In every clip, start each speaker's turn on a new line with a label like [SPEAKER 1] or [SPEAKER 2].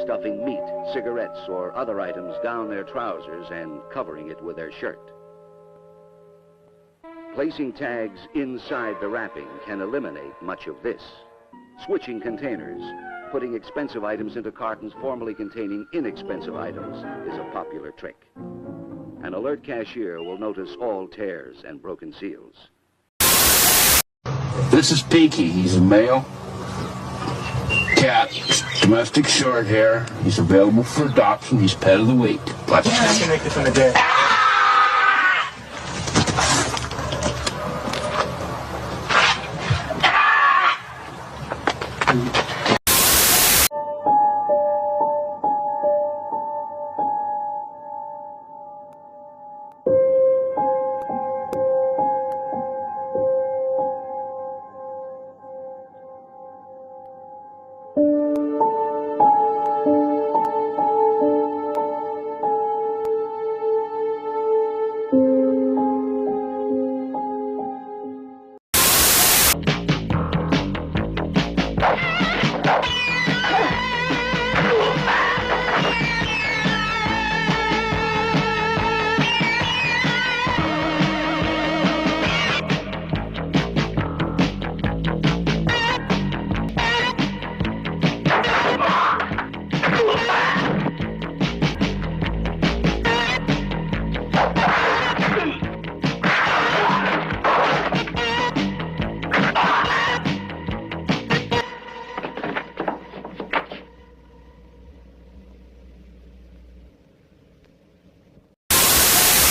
[SPEAKER 1] stuffing meat, cigarettes, or other items down their trousers and covering it with their shirt. Placing tags inside the wrapping can eliminate much of this. Switching containers, putting expensive items into cartons formerly containing inexpensive items is a popular trick. An alert cashier will notice all tears and broken seals.
[SPEAKER 2] This is Peaky. He's a male cat, domestic short hair. He's available for adoption. He's pet of the week. But
[SPEAKER 3] I can make this in a day.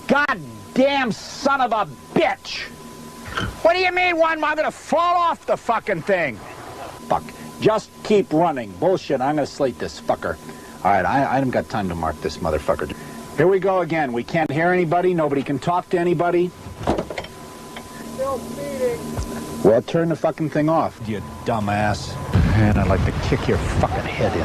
[SPEAKER 4] Goddamn son of a bitch! What do you mean, I'm gonna fall off the fucking thing? Fuck. Just keep running. Bullshit, I'm gonna slate this fucker. Alright, I haven't got time to mark this motherfucker. Here we go again. We can't hear anybody, nobody can talk to anybody. Still speeding. Well, turn the fucking thing off, you dumbass. Man, I'd like to kick your fucking head in.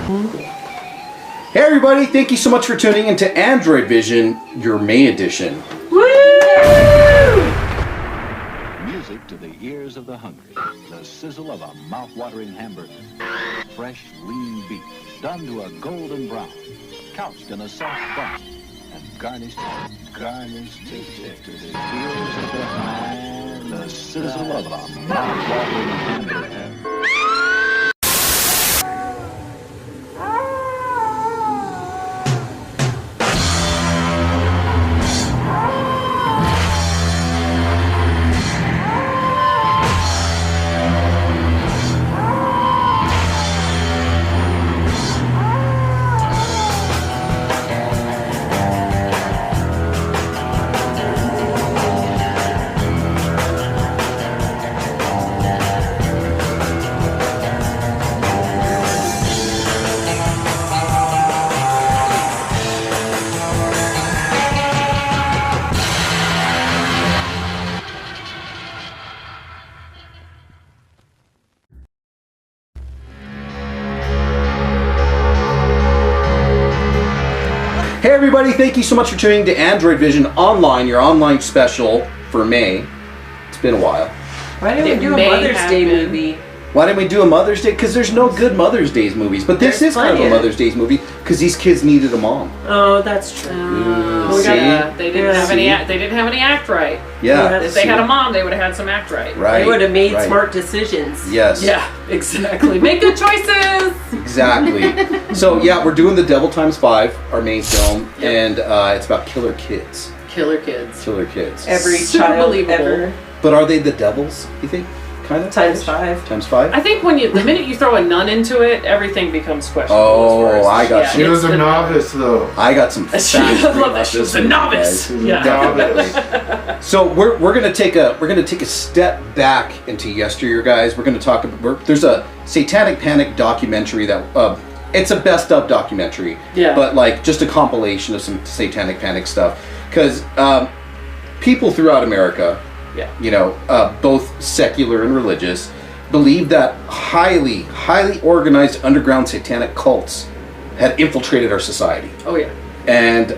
[SPEAKER 5] Hey everybody, thank you so much for tuning into Androidvision, your May edition.
[SPEAKER 6] Woo! Music to the ears of the hungry. The sizzle of a mouth-watering hamburger. Fresh, lean beef, done to a golden brown. Couched in a soft bun. And garnished to the ears of the hungry. The sizzle of a mouth-watering hamburger.
[SPEAKER 5] Hey everybody, thank you so much for tuning to Androidvision Online, your online special for May. It's been a while.
[SPEAKER 7] Why didn't we do a Mother's Day movie?
[SPEAKER 5] Why didn't we do a Mother's Day? Because there's no good Mother's Day movies. But this is kind of a Mother's Day movie because these kids needed a mom.
[SPEAKER 7] Oh, that's true.
[SPEAKER 8] They didn't have any. They didn't have any act right.
[SPEAKER 5] Yeah.
[SPEAKER 8] If they had a mom, they would have had some act right.
[SPEAKER 5] Right.
[SPEAKER 7] They would have made smart decisions.
[SPEAKER 5] Yes.
[SPEAKER 8] Yeah. Exactly. Make good choices.
[SPEAKER 5] Exactly. So yeah, we're doing The Devil Times 5, our main film, and it's about killer kids.
[SPEAKER 8] Killer kids.
[SPEAKER 5] Killer kids.
[SPEAKER 7] Every
[SPEAKER 8] Super
[SPEAKER 7] child
[SPEAKER 8] believable.
[SPEAKER 7] ever.
[SPEAKER 5] But are they the devils? You think? Kind of.
[SPEAKER 7] Times 5.
[SPEAKER 5] Times 5.
[SPEAKER 8] I think the minute you throw a nun into it, everything becomes questionable.
[SPEAKER 5] Oh, I got
[SPEAKER 3] She was a novice, though.
[SPEAKER 5] I got some facts.
[SPEAKER 8] I love that. She was a novice. Yeah.
[SPEAKER 3] Novice.
[SPEAKER 5] So we're gonna take a step back into yesteryear, guys. We're gonna talk about there's a Satanic Panic documentary that it's a best of documentary.
[SPEAKER 8] Yeah.
[SPEAKER 5] But like just a compilation of some Satanic Panic stuff because people throughout America.
[SPEAKER 8] Yeah.
[SPEAKER 5] You know, both secular and religious, believe that highly organized underground satanic cults had infiltrated our society.
[SPEAKER 8] Oh yeah.
[SPEAKER 5] And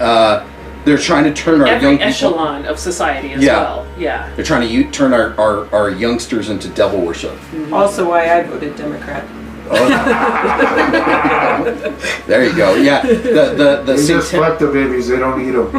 [SPEAKER 5] they're trying to turn our young people...
[SPEAKER 8] Every echelon of society as well. Yeah.
[SPEAKER 5] They're trying to turn our youngsters into devil worship.
[SPEAKER 7] Mm-hmm. Also why I voted Democrat.
[SPEAKER 5] There you go. Yeah, the
[SPEAKER 3] They just fuck the babies. They don't eat them.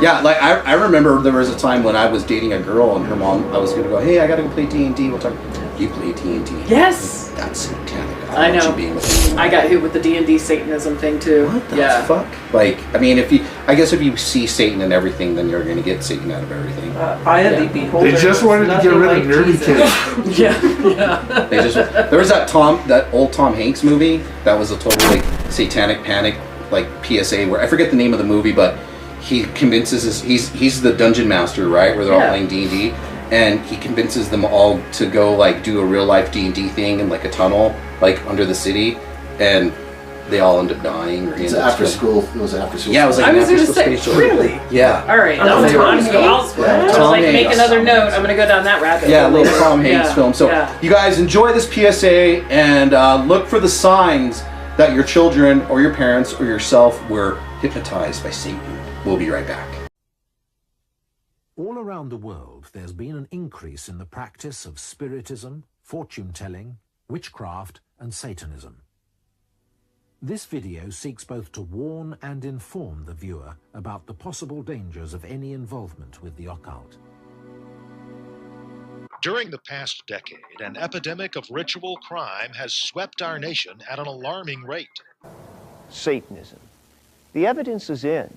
[SPEAKER 5] Yeah, like I remember there was a time when I was dating a girl and her mom. I was gonna go, hey, I gotta go play D&D. We'll talk. You play D&D?
[SPEAKER 8] Yes.
[SPEAKER 5] That's satanic.
[SPEAKER 8] I know.
[SPEAKER 5] You being with me.
[SPEAKER 8] I got hit with the D&D Satanism thing too.
[SPEAKER 5] What the fuck? Like, I mean, if you see Satan in everything, then you're gonna get Satan out of everything.
[SPEAKER 7] I am the beholder.
[SPEAKER 3] They just wanted to get rid of nerdy kids.
[SPEAKER 8] Yeah.
[SPEAKER 5] They just, there was that old Tom Hanks movie that was a total like Satanic Panic like PSA where I forget the name of the movie, but he convinces he's the dungeon master, right? Where they're all playing D&D, and he convinces them all to go like do a real life D&D thing in like a tunnel like under the city, and they all end up dying. Or
[SPEAKER 9] It's after school. It was after school.
[SPEAKER 5] Yeah, it was like
[SPEAKER 8] I was
[SPEAKER 5] an
[SPEAKER 8] going to
[SPEAKER 5] after
[SPEAKER 8] say,
[SPEAKER 5] school special.
[SPEAKER 8] really?
[SPEAKER 5] Yeah.
[SPEAKER 8] All right.
[SPEAKER 7] Oh, Tom Hanks?
[SPEAKER 8] I'll like make another note. I'm going to go down that rabbit hole.
[SPEAKER 5] Yeah, a little Tom Hanks film. So
[SPEAKER 8] yeah.
[SPEAKER 5] you guys enjoy this PSA and look for the signs that your children or your parents or yourself were hypnotized by Satan. We'll be right back.
[SPEAKER 10] All around the world, there's been an increase in the practice of spiritism, fortune-telling, witchcraft, and Satanism. This video seeks both to warn and inform the viewer about the possible dangers of any involvement with the occult.
[SPEAKER 11] During the past decade, an epidemic of ritual crime has swept our nation at an alarming rate.
[SPEAKER 12] Satanism. The evidence is in.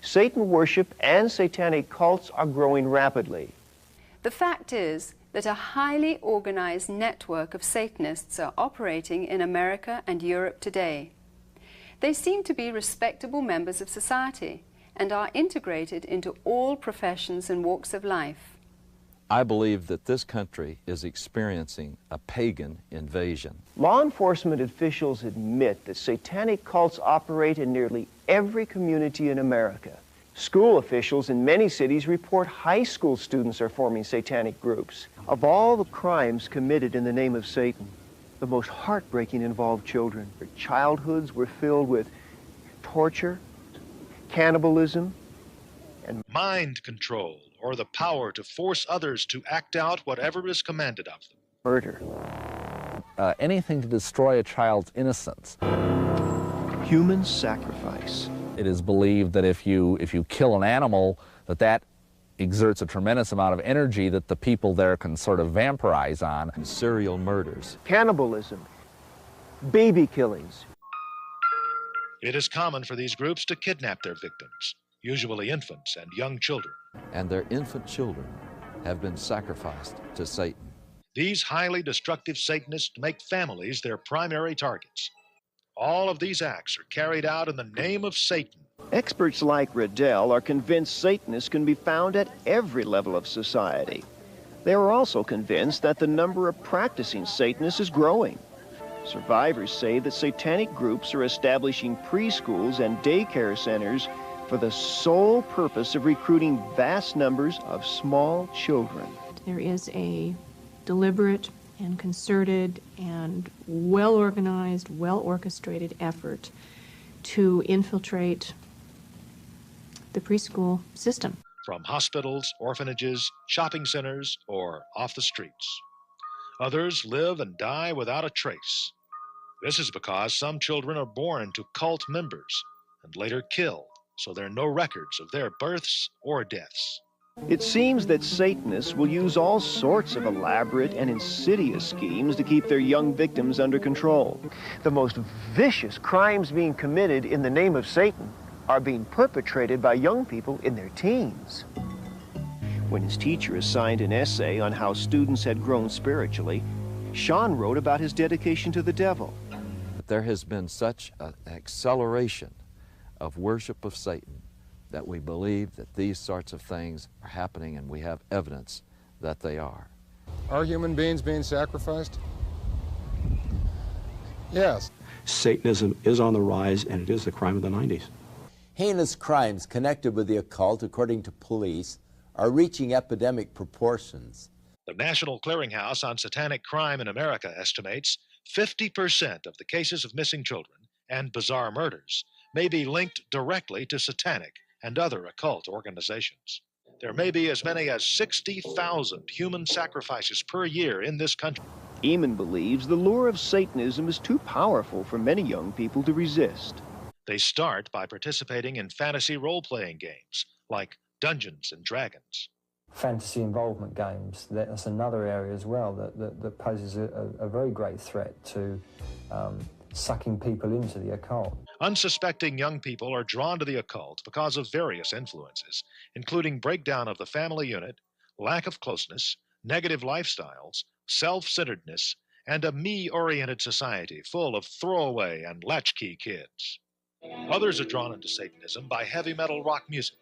[SPEAKER 12] Satan worship and satanic cults are growing rapidly.
[SPEAKER 13] The fact is that a highly organized network of Satanists are operating in America and Europe today. They seem to be respectable members of society and are integrated into all professions and walks of life.
[SPEAKER 14] I believe that this country is experiencing a pagan invasion.
[SPEAKER 12] Law enforcement officials admit that satanic cults operate in nearly every community in America. School officials in many cities report high school students are forming satanic groups. Of all the crimes committed in the name of Satan, the most heartbreaking involved children. Their childhoods were filled with torture, cannibalism, and
[SPEAKER 11] mind control, or the power to force others to act out whatever is commanded of them.
[SPEAKER 12] Murder.
[SPEAKER 15] Anything to destroy a child's innocence.
[SPEAKER 12] Human sacrifice.
[SPEAKER 15] It is believed that if you kill an animal, that exerts a tremendous amount of energy that the people there can sort of vampirize on.
[SPEAKER 14] And serial murders.
[SPEAKER 12] Cannibalism. Baby killings.
[SPEAKER 11] It is common for these groups to kidnap their victims, usually infants and young children.
[SPEAKER 14] And their infant children have been sacrificed to Satan.
[SPEAKER 11] These highly destructive Satanists make families their primary targets. All of these acts are carried out in the name of Satan.
[SPEAKER 12] Experts like Riddell are convinced Satanists can be found at every level of society. They are also convinced that the number of practicing Satanists is growing. Survivors say that satanic groups are establishing preschools and daycare centers for the sole purpose of recruiting vast numbers of small children.
[SPEAKER 16] There is a deliberate and concerted and well-organized, well-orchestrated effort to infiltrate the preschool system.
[SPEAKER 11] From hospitals, orphanages, shopping centers, or off the streets. Others live and die without a trace. This is because some children are born to cult members and later killed, so there are no records of their births or deaths.
[SPEAKER 12] It seems that Satanists will use all sorts of elaborate and insidious schemes to keep their young victims under control. The most vicious crimes being committed in the name of Satan are being perpetrated by young people in their teens. When his teacher assigned an essay on how students had grown spiritually, Sean wrote about his dedication to the devil.
[SPEAKER 14] There has been such an acceleration of worship of Satan that we believe that these sorts of things are happening, and we have evidence that they are.
[SPEAKER 17] Are human beings being sacrificed? Yes.
[SPEAKER 18] Satanism is on the rise, and it is the crime of the 90s.
[SPEAKER 19] Heinous crimes connected with the occult, according to police, are reaching epidemic proportions.
[SPEAKER 11] The National Clearinghouse on Satanic Crime in America estimates 50% of the cases of missing children and bizarre murders may be linked directly to satanic and other occult organizations. There may be as many as 60,000 human sacrifices per year in this country.
[SPEAKER 12] Eamon believes the lure of Satanism is too powerful for many young people to resist.
[SPEAKER 11] They start by participating in fantasy role-playing games like Dungeons and Dragons.
[SPEAKER 20] Fantasy involvement games, that's another area as well that poses a very great threat to sucking people into the occult.
[SPEAKER 11] Unsuspecting young people are drawn to the occult because of various influences, including breakdown of the family unit, lack of closeness, negative lifestyles, self-centeredness, and a me-oriented society full of throwaway and latchkey kids. Others are drawn into Satanism by heavy metal rock music.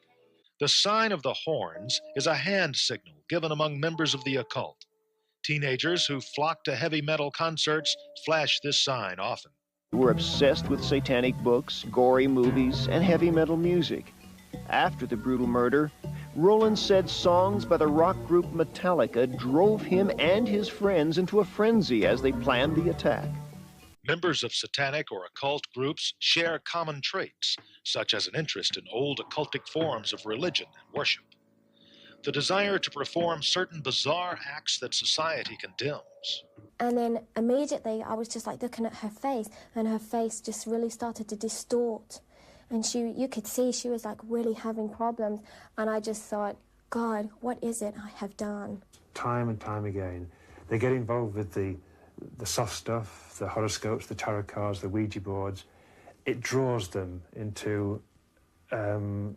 [SPEAKER 11] The sign of the horns is a hand signal given among members of the occult. Teenagers who flock to heavy metal concerts flash this sign often.
[SPEAKER 12] We're obsessed with satanic books, gory movies, and heavy metal music. After the brutal murder, Roland said songs by the rock group Metallica drove him and his friends into a frenzy as they planned the attack.
[SPEAKER 11] Members of satanic or occult groups share common traits, such as an interest in old occultic forms of religion and worship. The desire to perform certain bizarre acts that society condemns.
[SPEAKER 21] And then immediately I was just like looking at her face, and her face just really started to distort. And you could see she was like really having problems. And I just thought, God, what is it I have done?
[SPEAKER 3] Time and time again, they get involved with the soft stuff, the horoscopes, the tarot cards, the Ouija boards. It draws them into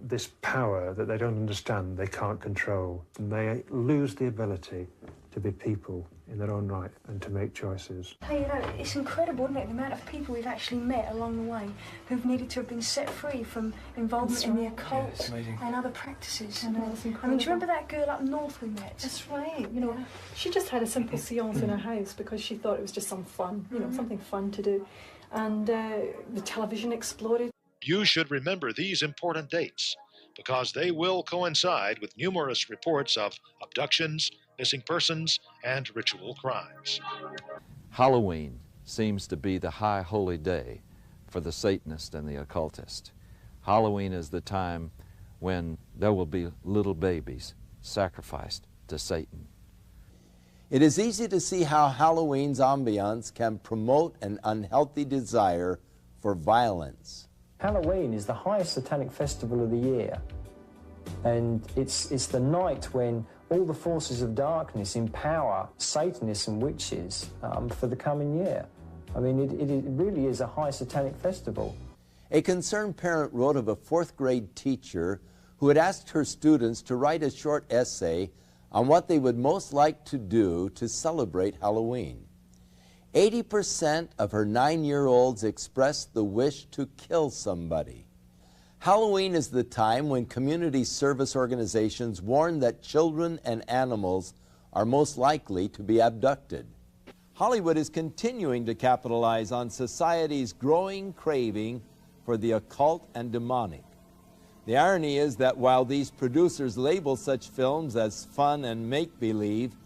[SPEAKER 3] this power that they don't understand, they can't control. And they lose the ability to be people in their own right and to make choices.
[SPEAKER 22] Hey, you know, it's incredible, isn't it, the amount of people we've actually met along the way who've needed to have been set free from involvement in the occult and other practices. And, I mean, do you remember that girl up north we met?
[SPEAKER 23] That's right. You know, she just had a simple seance in her house because she thought it was just some fun, you know, something fun to do. And the television exploded.
[SPEAKER 11] You should remember these important dates because they will coincide with numerous reports of abductions, missing persons, and ritual crimes.
[SPEAKER 14] Halloween seems to be the high holy day for the Satanist and the occultist. Halloween is the time when there will be little babies sacrificed to Satan.
[SPEAKER 19] It is easy to see how Halloween's ambiance can promote an unhealthy desire for violence.
[SPEAKER 20] Halloween is the highest satanic festival of the year, and it's the night when all the forces of darkness empower Satanists and witches for the coming year. I mean, it really is a high satanic festival.
[SPEAKER 19] A concerned parent wrote of a fourth grade teacher who had asked her students to write a short essay on what they would most like to do to celebrate Halloween. 80% of her 9-year-olds expressed the wish to kill somebody. Halloween is the time when community service organizations warn that children and animals are most likely to be abducted. Hollywood is continuing to capitalize on society's growing craving for the occult and demonic. The irony is that while these producers label such films as fun and make-believe,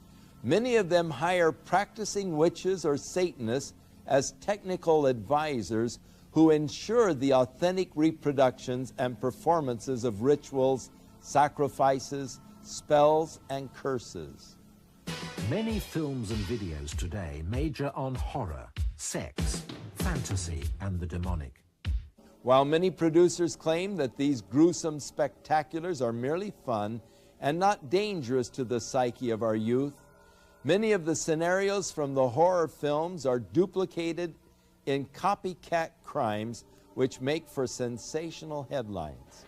[SPEAKER 19] many of them hire practicing witches or Satanists as technical advisors who ensure the authentic reproductions and performances of rituals, sacrifices, spells, and curses.
[SPEAKER 10] Many films and videos today major on horror, sex, fantasy, and the demonic.
[SPEAKER 19] While many producers claim that these gruesome spectaculars are merely fun and not dangerous to the psyche of our youth, many of the scenarios from the horror films are duplicated in copycat crimes which make for sensational headlines.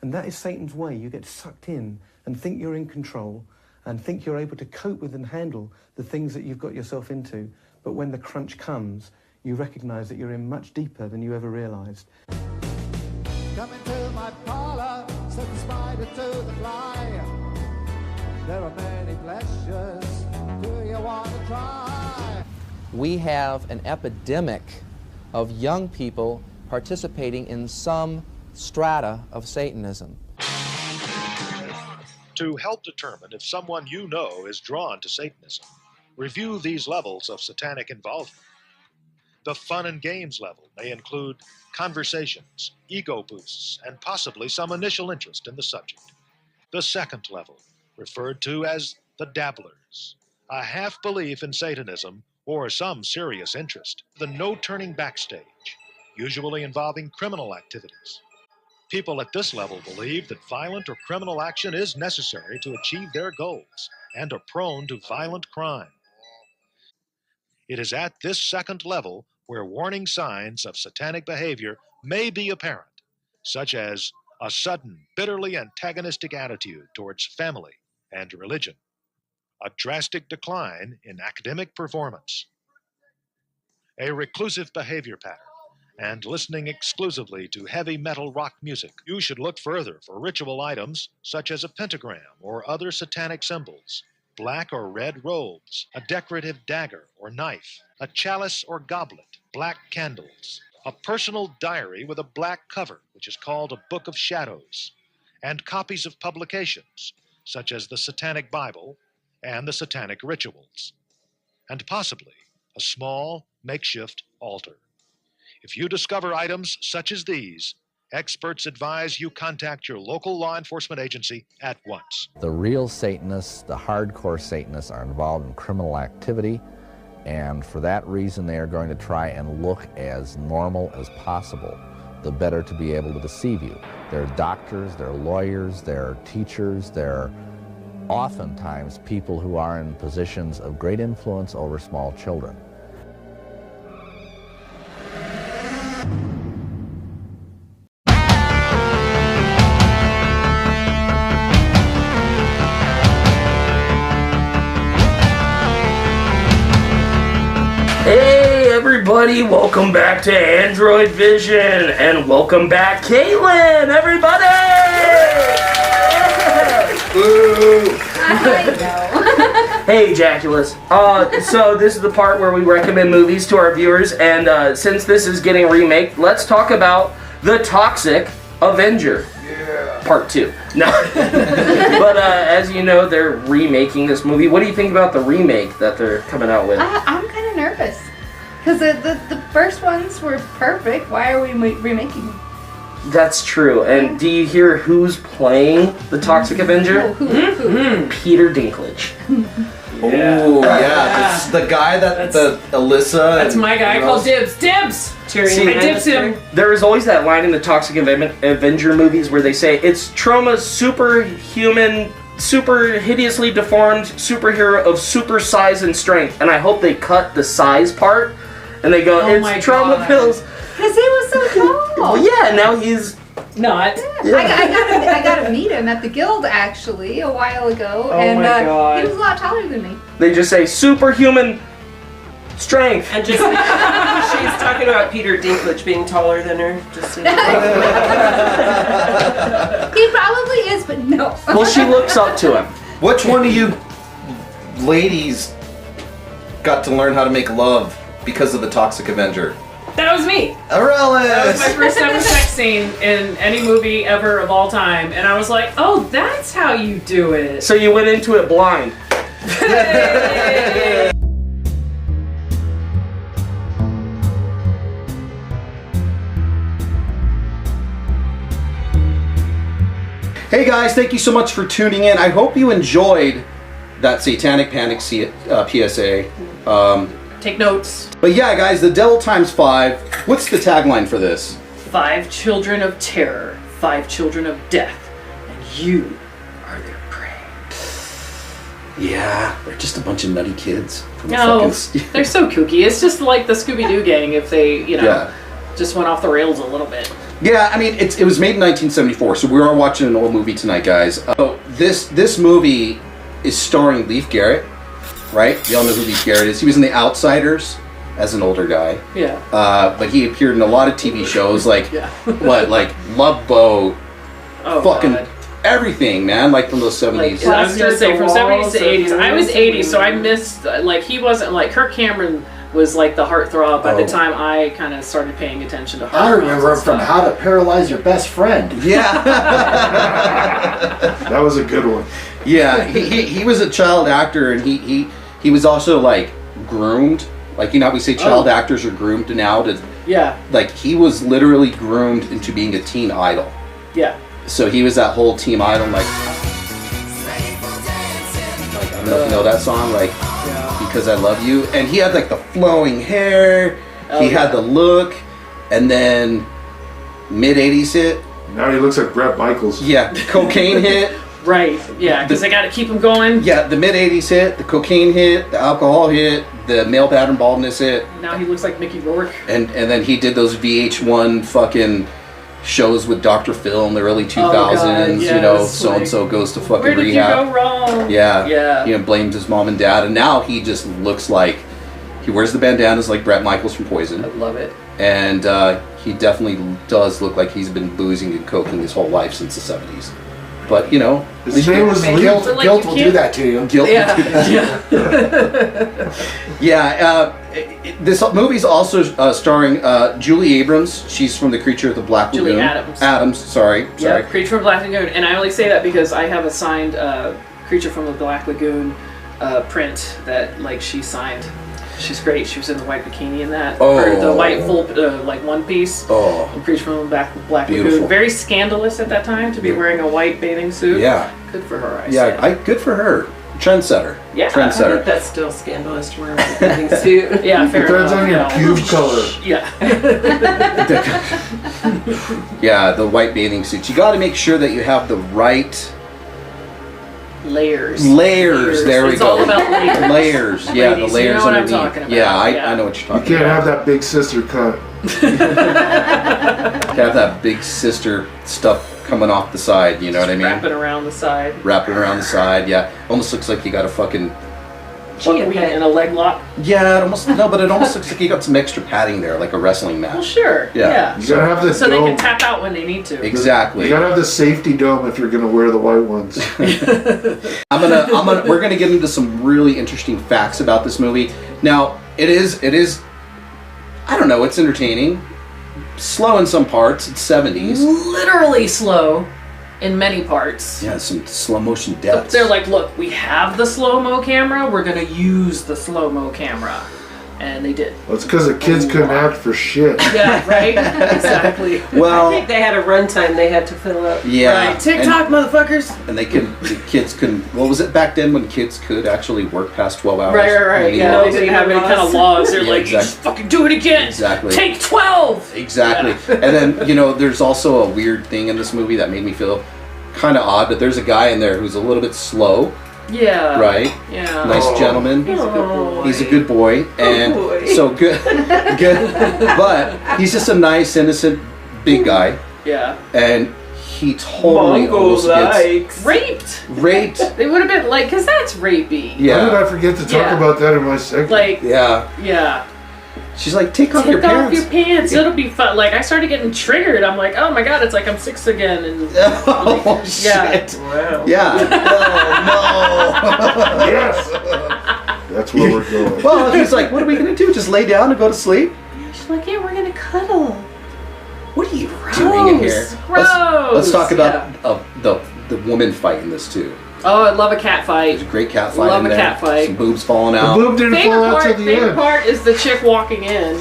[SPEAKER 24] And that is Satan's way. You get sucked in and think you're in control and think you're able to cope with and handle the things that you've got yourself into. But when the crunch comes, you recognize that you're in much deeper than you ever realized.
[SPEAKER 25] Come into my parlor, set the spider to the fly. There are many pleasures. Do you want to try?
[SPEAKER 26] We have an epidemic of young people participating in some strata of Satanism.
[SPEAKER 11] To help determine if someone you know is drawn to Satanism, review these levels of satanic involvement. The fun and games level may include conversations, ego boosts, and possibly some initial interest in the subject. The second level, referred to as the dabblers, a half belief in Satanism or some serious interest. The no turning back stage, usually involving criminal activities. People at this level believe that violent or criminal action is necessary to achieve their goals and are prone to violent crime. It is at this second level where warning signs of satanic behavior may be apparent, such as a sudden, bitterly antagonistic attitude towards family and religion, a drastic decline in academic performance, a reclusive behavior pattern, and listening exclusively to heavy metal rock music. You should look further for ritual items such as a pentagram or other satanic symbols, black or red robes, a decorative dagger or knife, a chalice or goblet, black candles, a personal diary with a black cover, which is called a Book of Shadows, and copies of publications such as the Satanic Bible and the Satanic Rituals, and possibly a small makeshift altar. If you discover items such as these, experts advise you contact your local law enforcement agency at once.
[SPEAKER 15] The real Satanists, the hardcore Satanists, are involved in criminal activity, and for that reason they are going to try and look as normal as possible, the better to be able to deceive you. They're doctors, they're lawyers, they're teachers, they're oftentimes people who are in positions of great influence over small children.
[SPEAKER 1] Hey everybody, welcome back to Androidvision, and welcome back Caitlin, everybody! Woo! Hey Ejaculus. So this is the part where we recommend movies to our viewers, and since this is getting remade, let's talk about The Toxic Avenger. Part 2. No. But as you know, they're remaking this movie. What do you think about the remake that they're coming out with?
[SPEAKER 2] I'm kind of nervous. Because the first ones were perfect. Why are we remaking them?
[SPEAKER 1] That's true. And do you hear who's playing the Toxic Avenger?
[SPEAKER 2] Who?
[SPEAKER 1] Peter Dinklage.
[SPEAKER 5] Oh, yeah. It's the guy that the Alyssa.
[SPEAKER 8] That's my guy called Dibs. Dibs!
[SPEAKER 1] See,
[SPEAKER 8] I dibs him.
[SPEAKER 1] There is always that line in the Toxic Avenger movies where they say it's Troma's superhuman, super hideously deformed superhero of super size and strength. And I hope they cut the size part and they go, it's Trauma Pills.
[SPEAKER 2] Because he was so tall.
[SPEAKER 1] Well, yeah, now he's
[SPEAKER 8] not.
[SPEAKER 2] Yeah. I got to meet him at the Guild actually a while ago, and he was a lot taller than me.
[SPEAKER 1] They just say superhuman strength.
[SPEAKER 4] And just she's talking about Peter Dinklage being taller than her. Just so you know.
[SPEAKER 2] He probably is, but no.
[SPEAKER 1] Well, she looks up to him.
[SPEAKER 5] Which one of you ladies got to learn how to make love because of the Toxic Avenger?
[SPEAKER 8] That was me.
[SPEAKER 5] Aurelis!
[SPEAKER 8] That was my first ever sex scene in any movie ever of all time, and I was like, oh, that's how you do it.
[SPEAKER 1] So you went into it blind.
[SPEAKER 5] Hey guys, thank you so much for tuning in. I hope you enjoyed that Satanic Panic PSA.
[SPEAKER 8] Take notes.
[SPEAKER 5] But yeah, guys, the Devil times 5. What's the tagline for this?
[SPEAKER 8] 5 children of terror, 5 children of death, and you are their prey.
[SPEAKER 5] Yeah, they're just a bunch of nutty kids.
[SPEAKER 8] No, they're so kooky. It's just like the Scooby-Doo gang if they, just went off the rails a little bit.
[SPEAKER 5] Yeah, I mean, it was made in 1974, so we are watching an old movie tonight, guys. So this movie is starring Leif Garrett, right? You all know who Leif Garrett is. He was in The Outsiders as an older guy.
[SPEAKER 8] Yeah.
[SPEAKER 5] But he appeared in a lot of TV shows, like like Love Boat,
[SPEAKER 8] God.
[SPEAKER 5] Everything, man, like from those 70s.
[SPEAKER 8] I was gonna say from 70s to 80s. I was 80s, so I missed he wasn't like Kirk Cameron was like the heartthrob by the time I kind of started paying attention to heartthrobs.
[SPEAKER 6] I remember him from How to Paralyze Your Best Friend.
[SPEAKER 5] Yeah.
[SPEAKER 6] That was a good one.
[SPEAKER 5] Yeah, he was a child actor, and he was also like groomed Like, you know how we say child actors are groomed now to...
[SPEAKER 8] Yeah.
[SPEAKER 5] Like, he was literally groomed into being a teen idol.
[SPEAKER 8] Yeah.
[SPEAKER 5] So he was that whole Team Idol, like... I don't know if you know that song, like... Because I Love You. And he had, like, the flowing hair. He had the look. And then... Mid-80s hit.
[SPEAKER 6] Now he looks like Bret Michaels.
[SPEAKER 5] Yeah, cocaine hit.
[SPEAKER 8] Right, yeah, because they got to keep him going.
[SPEAKER 5] Yeah, the mid-80s hit, the cocaine hit, the alcohol hit, the male pattern baldness hit.
[SPEAKER 8] Now he looks like Mickey Rourke.
[SPEAKER 5] And then he did those VH1 fucking shows with Dr. Phil in the early 2000s.
[SPEAKER 8] God, yes,
[SPEAKER 5] you know, so-and-so goes to fucking
[SPEAKER 8] Where did
[SPEAKER 5] rehab.
[SPEAKER 8] you go wrong?
[SPEAKER 5] Yeah.
[SPEAKER 8] Yeah.
[SPEAKER 5] You know, blames his mom and dad. And now he just looks like... He wears the bandanas like Bret Michaels from Poison.
[SPEAKER 8] I love it.
[SPEAKER 5] And he definitely does look like he's been boozing and coking his whole life since the 70s. But, you know...
[SPEAKER 6] His name was
[SPEAKER 5] guilt
[SPEAKER 6] will do that to you.
[SPEAKER 5] Guilt will do that to you. This movie's also starring Julie Abrams. She's from The Creature of the Black Lagoon.
[SPEAKER 8] Julie Adams.
[SPEAKER 5] Adams, sorry.
[SPEAKER 8] Yeah, Creature from the Black Lagoon. And I only say that because I have a signed Creature from the Black Lagoon print that, like, she signed. She's great. She was in the white bikini in that. Or the white full, like, one piece.
[SPEAKER 5] Oh.
[SPEAKER 8] Creature from the Black
[SPEAKER 5] Beautiful.
[SPEAKER 8] Lagoon. Very scandalous at that time to be wearing a white bathing suit.
[SPEAKER 5] Yeah.
[SPEAKER 8] Good for her, I say.
[SPEAKER 5] Good for her. Trendsetter.
[SPEAKER 8] Yeah.
[SPEAKER 4] I
[SPEAKER 5] Trendsetter.
[SPEAKER 4] think that's still scandalous to wear a bathing suit.
[SPEAKER 8] Yeah, fair
[SPEAKER 6] Depends
[SPEAKER 8] enough.
[SPEAKER 6] on your pube color.
[SPEAKER 8] Yeah.
[SPEAKER 5] Yeah, the white bathing suits. You got to make sure that you have the right...
[SPEAKER 8] Layers.
[SPEAKER 5] There we
[SPEAKER 8] It's
[SPEAKER 5] go.
[SPEAKER 8] all about layers.
[SPEAKER 5] Layers. Yeah,
[SPEAKER 8] Ladies,
[SPEAKER 5] the layers
[SPEAKER 8] you know what I'm
[SPEAKER 5] underneath.
[SPEAKER 8] talking about.
[SPEAKER 5] Yeah, I know what you're
[SPEAKER 6] You
[SPEAKER 5] talking
[SPEAKER 6] can't
[SPEAKER 5] about.
[SPEAKER 6] have that big sister cut.
[SPEAKER 5] Have that big sister stuff coming off the side, you know what I mean?
[SPEAKER 8] Wrapping around the side.
[SPEAKER 5] Wrapping around the side, yeah. Almost looks like you got a fucking...
[SPEAKER 8] What, in a leg lock?
[SPEAKER 5] Yeah, it almost looks like you got some extra padding there, like a wrestling match.
[SPEAKER 8] Well, sure. Yeah.
[SPEAKER 6] You gotta have the
[SPEAKER 8] So they
[SPEAKER 6] dome.
[SPEAKER 8] can tap out when they need to.
[SPEAKER 5] Exactly.
[SPEAKER 6] You gotta have the safety dome if you're gonna wear the white ones.
[SPEAKER 5] We're gonna get into some really interesting facts about this movie. Now, it is, I don't know, it's entertaining. Slow in some parts, it's 70s.
[SPEAKER 8] Literally slow in many parts.
[SPEAKER 5] Yeah, some slow motion depths.
[SPEAKER 8] They're like, look, we have the slow-mo camera, we're gonna use the slow-mo camera. And they did.
[SPEAKER 6] Well, it's because the kids couldn't act for shit.
[SPEAKER 8] Yeah, right? Exactly.
[SPEAKER 5] Well,
[SPEAKER 4] I think they had a runtime they had to fill up.
[SPEAKER 5] Yeah.
[SPEAKER 8] Right. TikTok, motherfuckers.
[SPEAKER 5] And the kids couldn't, what was it back then when kids could actually work past 12 hours?
[SPEAKER 8] Right. Yeah, they didn't have any kind of laws. They're
[SPEAKER 5] Yeah,
[SPEAKER 8] like,
[SPEAKER 5] exactly.
[SPEAKER 8] just fucking do it again.
[SPEAKER 5] Exactly.
[SPEAKER 8] Take 12.
[SPEAKER 5] Exactly.
[SPEAKER 8] Yeah.
[SPEAKER 5] And then, you know, there's also a weird thing in this movie that made me feel kind of odd, but there's a guy in there who's a little bit slow.
[SPEAKER 8] Yeah.
[SPEAKER 5] Right?
[SPEAKER 8] Yeah.
[SPEAKER 5] Nice gentleman.
[SPEAKER 8] He's a good boy.
[SPEAKER 5] He's a good boy. And so good. But he's just a nice, innocent, big guy.
[SPEAKER 8] Yeah.
[SPEAKER 5] And he totally almost gets raped.
[SPEAKER 8] They would have been like, because that's rapey.
[SPEAKER 5] Yeah.
[SPEAKER 6] How did I forget to talk about that in my segment?
[SPEAKER 8] Like,
[SPEAKER 5] yeah. She's like, take off your pants.
[SPEAKER 8] It'll be fun. Like, I started getting triggered. I'm like, oh my god, it's like I'm 6 again. And
[SPEAKER 5] oh, shit.
[SPEAKER 8] Wow.
[SPEAKER 5] Yeah. Oh, no.
[SPEAKER 6] Yes. That's where we're going.
[SPEAKER 5] Well, he's like, what are we going to do? Just lay down and go to sleep?
[SPEAKER 8] She's like, yeah, we're going to cuddle.
[SPEAKER 5] What are you doing in here?
[SPEAKER 8] Gross.
[SPEAKER 5] Let's talk about the woman fight in this, too.
[SPEAKER 8] Oh, I love a cat fight.
[SPEAKER 5] There's a great cat fight
[SPEAKER 8] Love
[SPEAKER 5] in
[SPEAKER 8] a
[SPEAKER 5] there.
[SPEAKER 8] cat fight.
[SPEAKER 5] Some boobs falling out.
[SPEAKER 6] The boob didn't fall out till the
[SPEAKER 8] Favorite
[SPEAKER 6] end.
[SPEAKER 8] part is the chick walking in.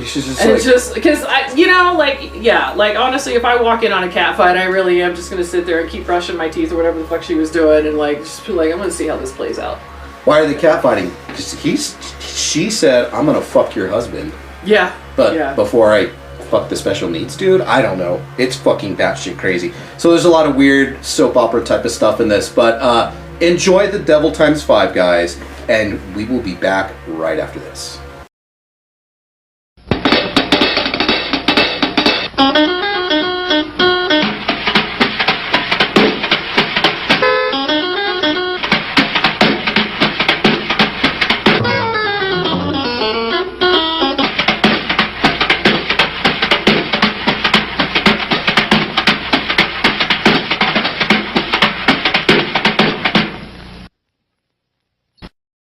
[SPEAKER 5] She's just
[SPEAKER 8] And
[SPEAKER 5] like,
[SPEAKER 8] it's just because like honestly, if I walk in on a cat fight, I really am just gonna sit there and keep brushing my teeth or whatever the fuck she was doing, and like just be like, I'm gonna see how this plays out.
[SPEAKER 5] why are they cat fighting? She said, I'm going to fuck your husband.
[SPEAKER 8] Yeah.
[SPEAKER 5] But before I fuck the special needs dude, I don't know. It's fucking batshit crazy. So there's a lot of weird soap opera type of stuff in this, but enjoy the Devil Times 5, guys, and we will be back right after this.